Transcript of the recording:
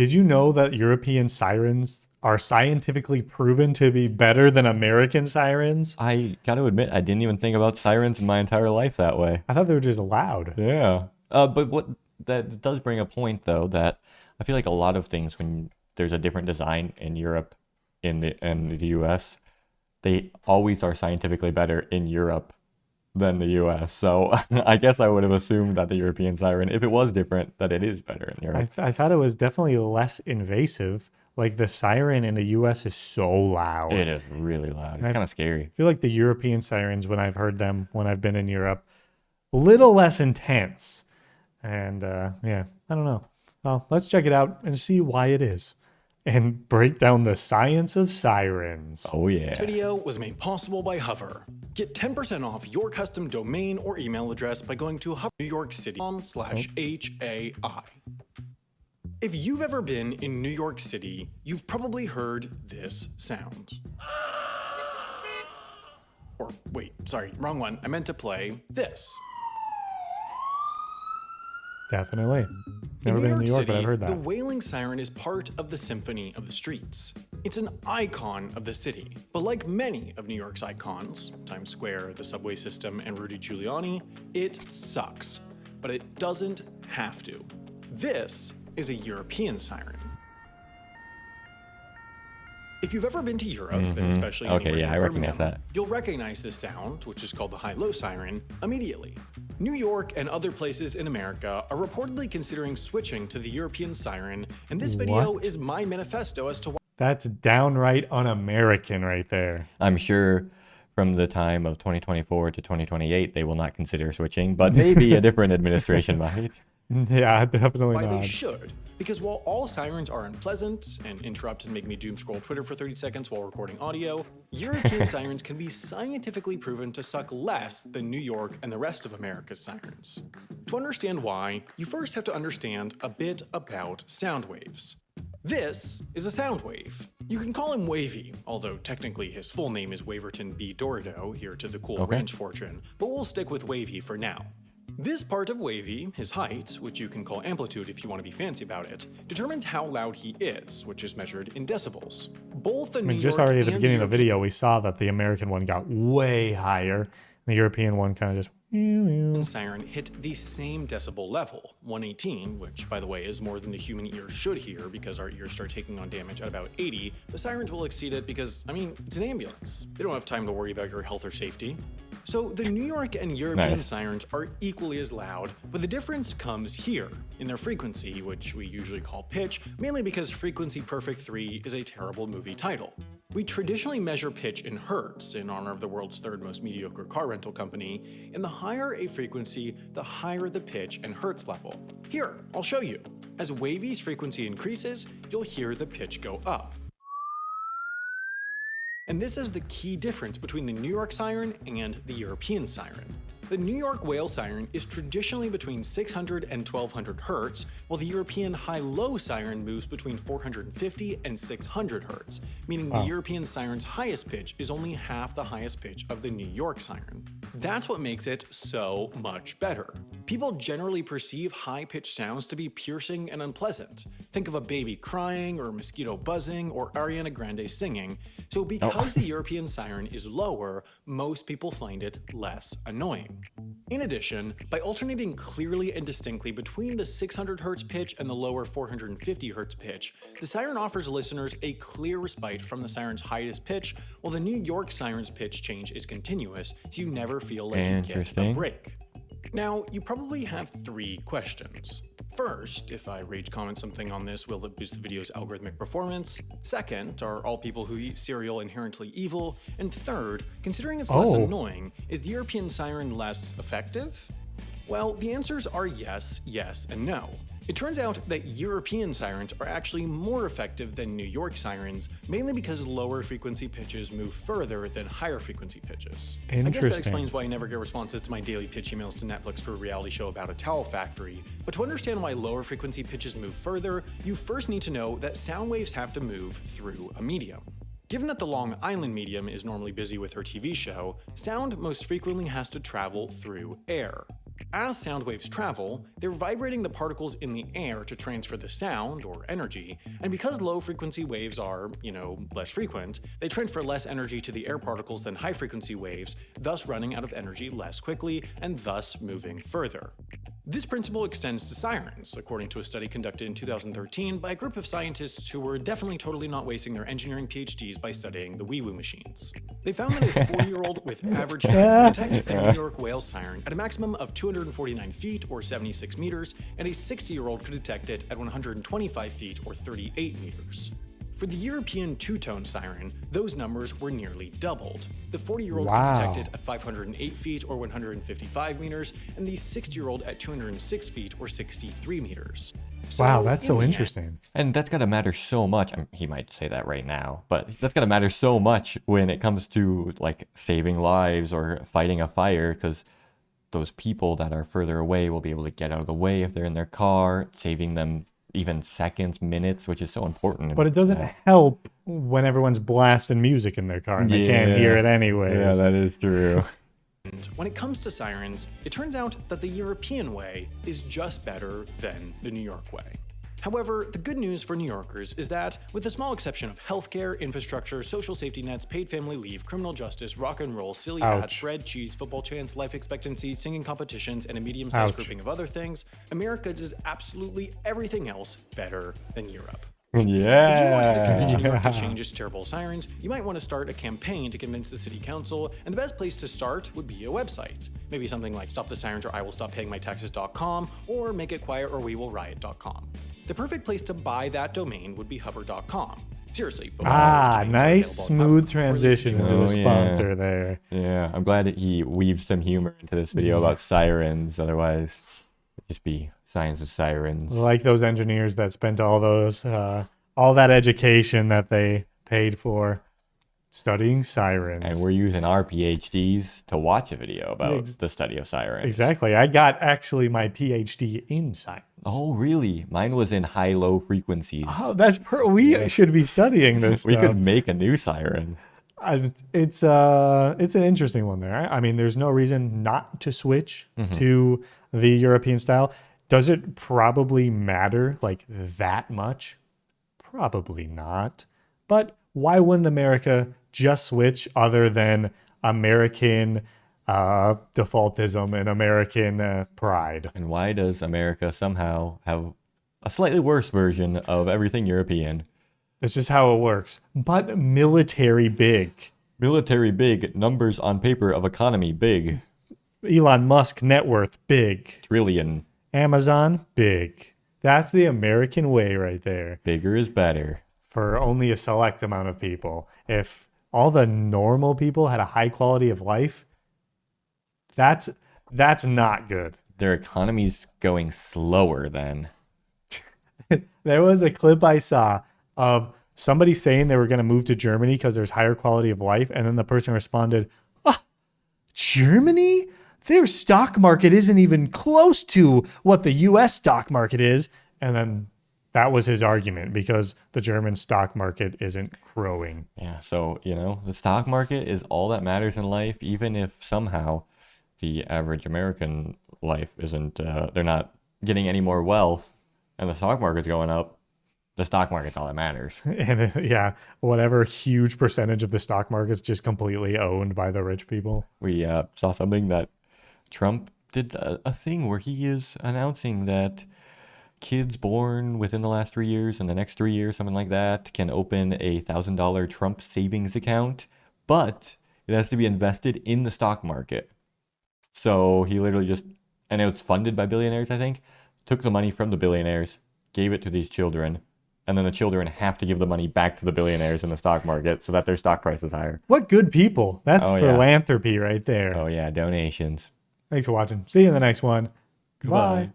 Did you know that European sirens are scientifically proven to be better than American sirens? I got to admit, I didn't even think about sirens in my entire life that way. I thought they were just loud. Yeah. But what that does bring a point though that I feel like a lot of things when there's a different design in Europe in the US, they always are scientifically better in Europe than the US. So I guess I would have assumed that the European siren, if it was different, that it is better in Europe. I thought it was definitely less invasive. Like the siren in the US is so loud. It is really loud. It's kind of scary. I feel like the European sirens, when I've heard them, when I've been in Europe, a little less intense. And yeah, I don't know. Well, let's check it out and see why it is. And break down the science of sirens. Oh yeah. This video was made possible by Hover. Get 10% off your custom domain or email address by going to hover.newyorkcity.com/HAI. If you've ever been in New York City, you've probably heard this sound. Or wait, sorry, wrong one. I meant to play this. Definitely. Never been in New York, but I've heard the that. wailing siren is part of the symphony of the streets. It's an icon of the city, but like many of New York's icons, Times Square, the subway system, and Rudy Giuliani, it sucks. But it doesn't have to. This is a European siren. If you've ever been to Europe, and especially Okay, anywhere yeah, near I recognize Birmingham, that. you'll recognize this sound, which is called the high-low siren, immediately. New York and other places in America are reportedly considering switching to the European siren, and this video What? is my manifesto as to why. That's downright un-American right there. I'm sure from the time of 2024 to 2028, they will not consider switching, but maybe a different administration might. Yeah, definitely Why they not. should. Because while all sirens are unpleasant and interrupt and make me doom scroll Twitter for 30 seconds while recording audio, European sirens can be scientifically proven to suck less than New York and the rest of America's sirens. To understand why, you first have to understand a bit about sound waves. This is a sound wave. You can call him Wavy, although technically his full name is Waverton B. Dorido, here to the cool ranch fortune, but we'll stick with Wavy for now. This part of Wavy, his height, which you can call amplitude if you want to be fancy about it, determines how loud he is, which is measured in decibels. Both the I mean, New just York already at the and beginning of the video, we saw that the American one got way higher. The European one kind of just... siren hit the same decibel level, 118, which by the way is more than the human ear should hear because our ears start taking on damage at about 80. The sirens will exceed it because, I mean, it's an ambulance. They don't have time to worry about your health or safety. So the New York and European sirens are equally as loud, but the difference comes here, in their frequency, which we usually call pitch, mainly because Frequency Perfect 3 is a terrible movie title. We traditionally measure pitch in hertz, in honor of the world's third most mediocre car rental company, and the higher a frequency, the higher the pitch and hertz level. Here, I'll show you. As Wavy's frequency increases, you'll hear the pitch go up. And this is the key difference between the New York siren and the European siren. The New York whale siren is traditionally between 600 and 1200 hertz, while the European high-low siren moves between 450 and 600 hertz, meaning the European siren's highest pitch is only half the highest pitch of the New York siren. That's what makes it so much better. People generally perceive high-pitched sounds to be piercing and unpleasant. Think of a baby crying, or a mosquito buzzing, or Ariana Grande singing. So because the European siren is lower, most people find it less annoying. In addition, by alternating clearly and distinctly between the 600 Hz pitch and the lower 450 Hz pitch, the siren offers listeners a clear respite from the siren's highest pitch, while the New York siren's pitch change is continuous, so you never feel like you get a break. Now, you probably have 3 questions. First, if I rage comment something on this, will it boost the video's algorithmic performance? Second, are all people who eat cereal inherently evil? And third, considering it's less annoying, is the European siren less effective? Well, the answers are yes, yes, and no. It turns out that European sirens are actually more effective than New York sirens, mainly because lower frequency pitches move further than higher frequency pitches. I guess that explains why I never get responses to my daily pitch emails to Netflix for a reality show about a towel factory. But to understand why lower frequency pitches move further, you first need to know that sound waves have to move through a medium. Given that the Long Island medium is normally busy with her TV show, sound most frequently has to travel through air. As sound waves travel, they're vibrating the particles in the air to transfer the sound, or energy, and because low frequency waves are, less frequent, they transfer less energy to the air particles than high frequency waves, thus running out of energy less quickly and thus moving further. This principle extends to sirens, according to a study conducted in 2013 by a group of scientists who were definitely totally not wasting their engineering PhDs by studying the wee-woo machines. They found that a 4-year-old with average hearing could detect a New York whale siren at a maximum of 249 feet or 76 meters, and a 60-year-old could detect it at 125 feet or 38 meters. For the European two-tone siren, those numbers were nearly doubled. The 40-year-old could detect it at 508 feet or 155 meters, and the 60-year-old at 206 feet or 63 meters. Wow, that's so interesting. And that's got to matter so much. I mean, he might say that right now, but that's got to matter so much when it comes to like saving lives or fighting a fire, because those people that are further away will be able to get out of the way if they're in their car, saving them even seconds, minutes, which is so important. But it doesn't help when everyone's blasting music in their car and they can't hear it anyways. Yeah, that is true. And when it comes to sirens, it turns out that the European way is just better than the New York way. However, the good news for New Yorkers is that, with the small exception of healthcare, infrastructure, social safety nets, paid family leave, criminal justice, rock and roll, silly hats, bread, cheese, football chants, life expectancy, singing competitions, and a medium-sized grouping of other things, America does absolutely everything else better than Europe. If you wanted to convince New York to change its terrible sirens, you might want to start a campaign to convince the city council, and the best place to start would be a website. Maybe something like stopthesirens or iwillstoppayingmytaxes.com, or makeitquiet or wewill riot.com. The perfect place to buy that domain would be hover.com. Seriously. Nice smooth transition into the sponsor there. Yeah, I'm glad that he weaved some humor into this video about sirens. Otherwise, it'd just be signs of sirens. Like those engineers that spent all that education that they paid for studying sirens. And we're using our PhDs to watch a video about the study of sirens. Exactly. I got actually my PhD in science. Oh, really? Mine was in high-low frequencies. Oh, that's we should be studying this We stuff. could make a new siren. It's an interesting one there. I mean, there's no reason not to switch to the European style. Does it probably matter like that much? Probably not. But why wouldn't America just switch other than American defaultism and American pride? And why does America somehow have a slightly worse version of everything European? That's just how it works. But military big. Military big, numbers on paper of economy big. Elon Musk net worth big. Trillion. Amazon big. That's the American way right there. Bigger is better. For only a select amount of people. If all the normal people had a high quality of life, that's not good. Their economy's going slower then. There was a clip I saw of somebody saying they were going to move to Germany because there's higher quality of life, and then the person responded, Germany? Their stock market isn't even close to what the US stock market is. And then that was his argument, because the German stock market isn't growing. Yeah, so, the stock market is all that matters in life, even if somehow the average American life isn't, they're not getting any more wealth, and the stock market's going up. The stock market's all that matters. And whatever huge percentage of the stock market's just completely owned by the rich people. We saw something that Trump did a thing where he is announcing that kids born within the last 3 years and the next 3 years, something like that, can open a $1,000 Trump savings account, but it has to be invested in the stock market. So he literally and it was funded by billionaires, I think, took the money from the billionaires, gave it to these children, and then the children have to give the money back to the billionaires in the stock market so that their stock price is higher. What good people. That's philanthropy right there. Oh, yeah, donations. Thanks for watching. See you in the next one. Goodbye. Bye.